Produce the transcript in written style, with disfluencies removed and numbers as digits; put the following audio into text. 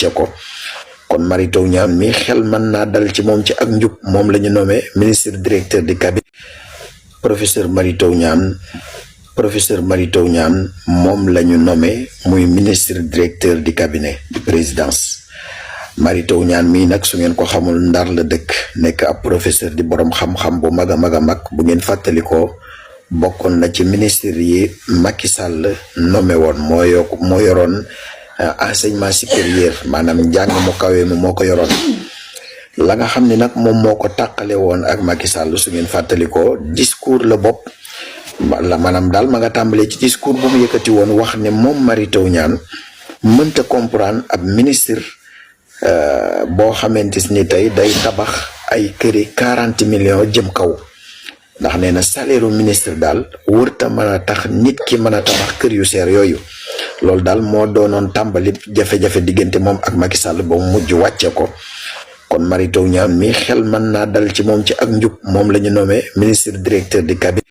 wàcce ko kon Mary Teuw Niane mi xel mën naa dal ci moom ci ak njub moom la ñu nommé ministre directeur du cabinet professeur Mary Teuw Niane moom la ñu nommé muy ministre directeur du cabinet de présidence Mary Teuw Niane mii nag su ngeen ko xamul Ndar la dëkk nekk ab professeur di borom xam-xam bu mag a mag bu ngeen fàttalikoo bokkoon na ci ministre yi Macky Sall nommé woon moo yoroon enseignement supérieur maanaam njàng mu kawe mi moo ko yoroon la nga xam ne nag moom moo ko tàqale woon ak Macky Sall su ngeen fàttalikoo discours la bopp la maanaam daal ma nga tàmbalee ci discours bu mu yëkkati woon wax ne moom Mary Teuw Niane mënta comprendre ab ministre boo xamante ni tey day tabax ay këri 40 millions jëm kaw ndax nee na salaire ministre daal wërta mën a tax nit ki mën a tabax kër yu seer yooyu loolu daal moo doonoon tàmbali jafe-jafe diggante moom ak Macky Sall ba mu mujj wàcce ko kon Mary Teuw Niane mi xel mën naa dal ci moom ci ak njub moom la ñu nommé ministre directeur du cabinet